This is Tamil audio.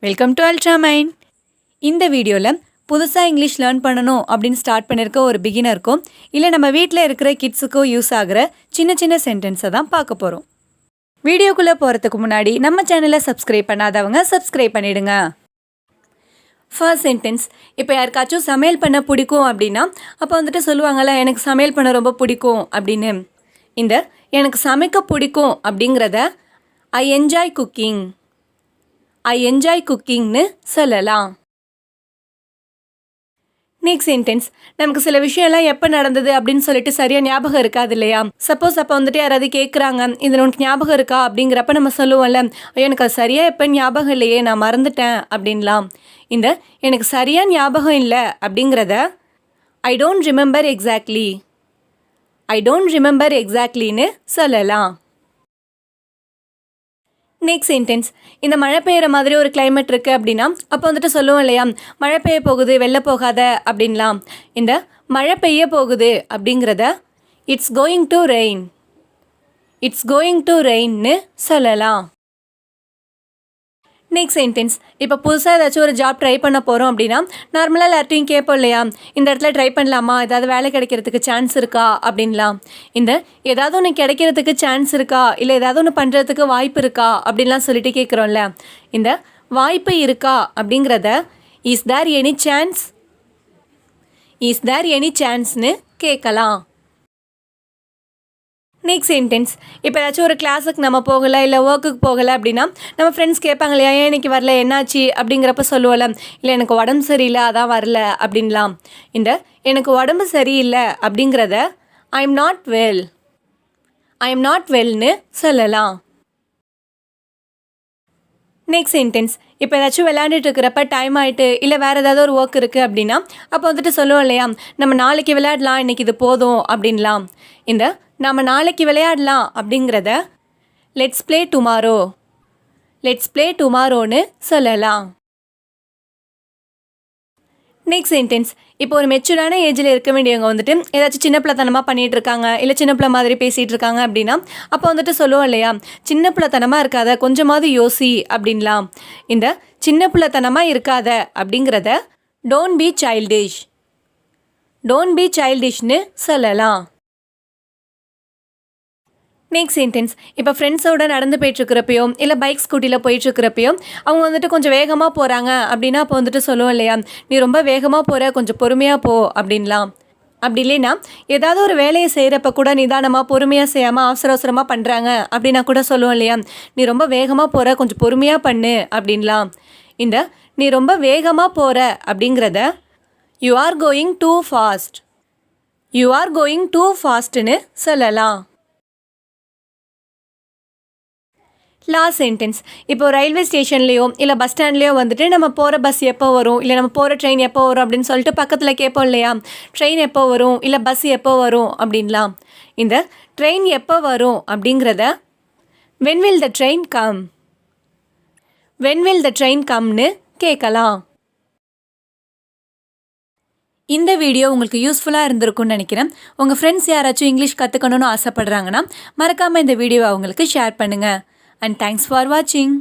Welcome to Ultramind. இந்த வீடியோவில் புதுசாக இங்கிலீஷ் லேர்ன் பண்ணணும் அப்படின்னு ஸ்டார்ட் பண்ணியிருக்க ஒரு பிகினருக்கும் இல்லை நம்ம வீட்டில் இருக்கிற கிட்ஸுக்கும் யூஸ் ஆகிற சின்ன சின்ன சென்டென்ஸை தான் பார்க்க போகிறோம். வீடியோக்குள்ளே போகிறதுக்கு முன்னாடி நம்ம சேனலை சப்ஸ்கிரைப் பண்ணாதவங்க சப்ஸ்கிரைப் பண்ணிவிடுங்க. ஃபர்ஸ்ட் சென்டென்ஸ், இப்போ யாருக்காச்சும் சமையல் பண்ண பிடிக்கும் அப்படின்னா அப்போ வந்துட்டு சொல்லுவாங்கள்ல எனக்கு சமையல் பண்ண ரொம்ப பிடிக்கும் அப்படின்னு. இந்த எனக்கு சமைக்க பிடிக்கும் அப்படிங்கிறத ஐ என்ஜாய் குக்கிங் குக்கிங்னு சொல்லலாம். நெக்ஸ்ட் சென்டென்ஸ், நமக்கு சில விஷயம்லாம் எப்போ நடந்தது அப்படின்னு சொல்லிட்டு சரியாக ஞாபகம் இருக்காது இல்லையா? சப்போஸ் அப்போ வந்துட்டு யாராவது கேட்குறாங்க இதில் உனக்கு ஞாபகம் இருக்கா அப்படிங்கிறப்ப நம்ம சொல்லுவோம்ல, ஐயோ எனக்கு அது சரியாக எப்போ ஞாபகம் இல்லையே, நான் மறந்துட்டேன் அப்படின்லாம். இந்த எனக்கு சரியாக ஞாபகம் இல்லை அப்படிங்கிறத ஐ டோன்ட் ரிமெம்பர் எக்ஸாக்ட்லின்னு சொல்லலாம். நெக்ஸ்ட் சென்டென்ஸ், இந்த மழை பெய்கிற மாதிரி ஒரு கிளைமேட் இருக்குது அப்படின்னா அப்போ வந்துட்டு சொல்லுவோம் இல்லையா, மழை பெய்ய போகுது வெளில போகாத அப்படின்லாம். இந்த மழை பெய்ய போகுது அப்படிங்கிறத இட்ஸ் கோயிங் டு ரெயின்னு சொல்லலாம். நெக்ஸ்ட் சென்டென்ஸ், இப்போ புதுசாக ஏதாச்சும் ஒரு ஜாப் ட்ரை பண்ண போகிறோம் அப்படின்னா நார்மலாக எல்லார்ட்டையும் கேட்போம் இல்லையா, இந்த இடத்துல ட்ரை பண்ணலாமா, ஏதாவது வேலை கிடைக்கிறதுக்கு சான்ஸ் இருக்கா அப்படின்லாம். இந்த ஏதாவது ஒன்று கிடைக்கிறதுக்கு சான்ஸ் இருக்கா இல்லை ஏதாவது ஒன்று பண்ணுறதுக்கு வாய்ப்பு இருக்கா அப்படின்லாம் சொல்லிட்டு கேட்குறோம்ல, இந்த வாய்ப்பு இருக்கா அப்படிங்கிறத இஸ் தேர் எனி சான்ஸ்னு கேட்கலாம். நெக்ஸ்ட் சென்டென்ஸ், இப்போ ஏதாச்சும் ஒரு கிளாஸுக்கு நம்ம போகலை இல்லை ஒர்க்குக்கு போகலை அப்படின்னா நம்ம ஃப்ரெண்ட்ஸ் கேட்பாங்க இல்லையா, ஏன் இன்றைக்கி வரல என்னாச்சு அப்படிங்கிறப்ப சொல்லுவோம்ல, இல்லை எனக்கு உடம்பு சரியில்லை அதான் வரல அப்படின்லாம். இந்த எனக்கு உடம்பு சரியில்லை அப்படிங்கிறத ஐ எம் நாட் வெல்னு சொல்லலாம். நெக்ஸ்ட் சென்டென்ஸ், இப்போ ஏதாச்சும் விளையாண்டுட்டு இருக்கிறப்ப டைம் ஆகிட்டு இல்லை வேறு ஏதாவது ஒரு ஒர்க் இருக்குது அப்படின்னா அப்போ வந்துட்டு சொல்லுவோம் இல்லையா, நம்ம நாளைக்கு விளையாடலாம் இன்றைக்கி இது போதும் அப்படின்லாம். இந்த நம்ம நாளைக்கு விளையாடலாம் அப்படிங்கிறத லெட்ஸ் ப்ளே டுமாரோன்னு சொல்லலாம். நெக்ஸ்ட் சென்டென்ஸ், இப்போ ஒரு மெச்சூரான ஏஜில் இருக்க வேண்டியவங்க வந்துட்டு ஏதாச்சும் சின்ன பிள்ளைத்தனமாக பண்ணிகிட்டு இருக்காங்க இல்லை சின்ன பிள்ளை மாதிரி பேசிகிட்டு இருக்காங்க அப்படின்னா அப்போ வந்துட்டு சொல்லுவோம் இல்லையா, சின்ன பிள்ளைத்தனமாக இருக்காத கொஞ்சமாவது யோசி அப்படின்லாம். இந்த சின்ன பிள்ளைத்தனமாக இருக்காத அப்படிங்கிறத டோன்ட் பி சைல்டிஷ்னு சொல்லலாம். நெக்ஸ்ட் சென்டென்ஸ், இப்போ ஃப்ரெண்ட்ஸோடு நடந்து போயிட்டுருக்கிறப்பையோ இல்லை பைக் ஸ்கூட்டியில் போயிட்டுருக்கிறப்பையோ அவங்க வந்துட்டு கொஞ்சம் வேகமாக போகிறாங்க அப்படின்னா அப்போ வந்துட்டு சொல்லுவோம் இல்லையா, நீ ரொம்ப வேகமாக போகிற கொஞ்சம் பொறுமையாக போ அப்படின்லாம். அப்படி இல்லைன்னா ஏதாவது ஒரு வேலையை செய்கிறப்ப கூட நிதானமாக பொறுமையாக செய்யாமல் அவசரமாக பண்ணுறாங்க அப்படின்னா கூட சொல்லுவோம் இல்லையா, நீ ரொம்ப வேகமாக போகிற கொஞ்சம் பொறுமையாக பண்ணு அப்படின்லாம். இந்த நீ ரொம்ப வேகமாக போகிற அப்படிங்கிறத யூ ஆர் கோயிங் டூ ஃபாஸ்ட்னு சொல்லலாம். லாஸ்ட் சென்டென்ஸ், இப்போ ரயில்வே ஸ்டேஷன்லேயோ இல்லை பஸ் ஸ்டாண்ட்லேயோ வந்துட்டு நம்ம போகிற பஸ் எப்போ வரும் இல்லை நம்ம போகிற ட்ரெயின் எப்போ வரும் அப்படின்னு சொல்லிட்டு பக்கத்தில் கேட்போம் இல்லையா, ட்ரெயின் எப்போ வரும் இல்லை பஸ் எப்போ வரும் அப்படின்லாம். இந்த ட்ரெயின் எப்போ வரும் அப்படிங்கிறத when will the train comeன்னு கேட்கலாம். இந்த வீடியோ உங்களுக்கு யூஸ்ஃபுல்லாக இருந்திருக்கும்னு நினைக்கிறேன். உங்கள் ஃப்ரெண்ட்ஸ் யாராச்சும் இங்கிலீஷ் கற்றுக்கணும்னு ஆசைப்படுறாங்கன்னா மறக்காமல் இந்த வீடியோவை அவங்களுக்கு ஷேர் பண்ணுங்கள். And thanks for watching.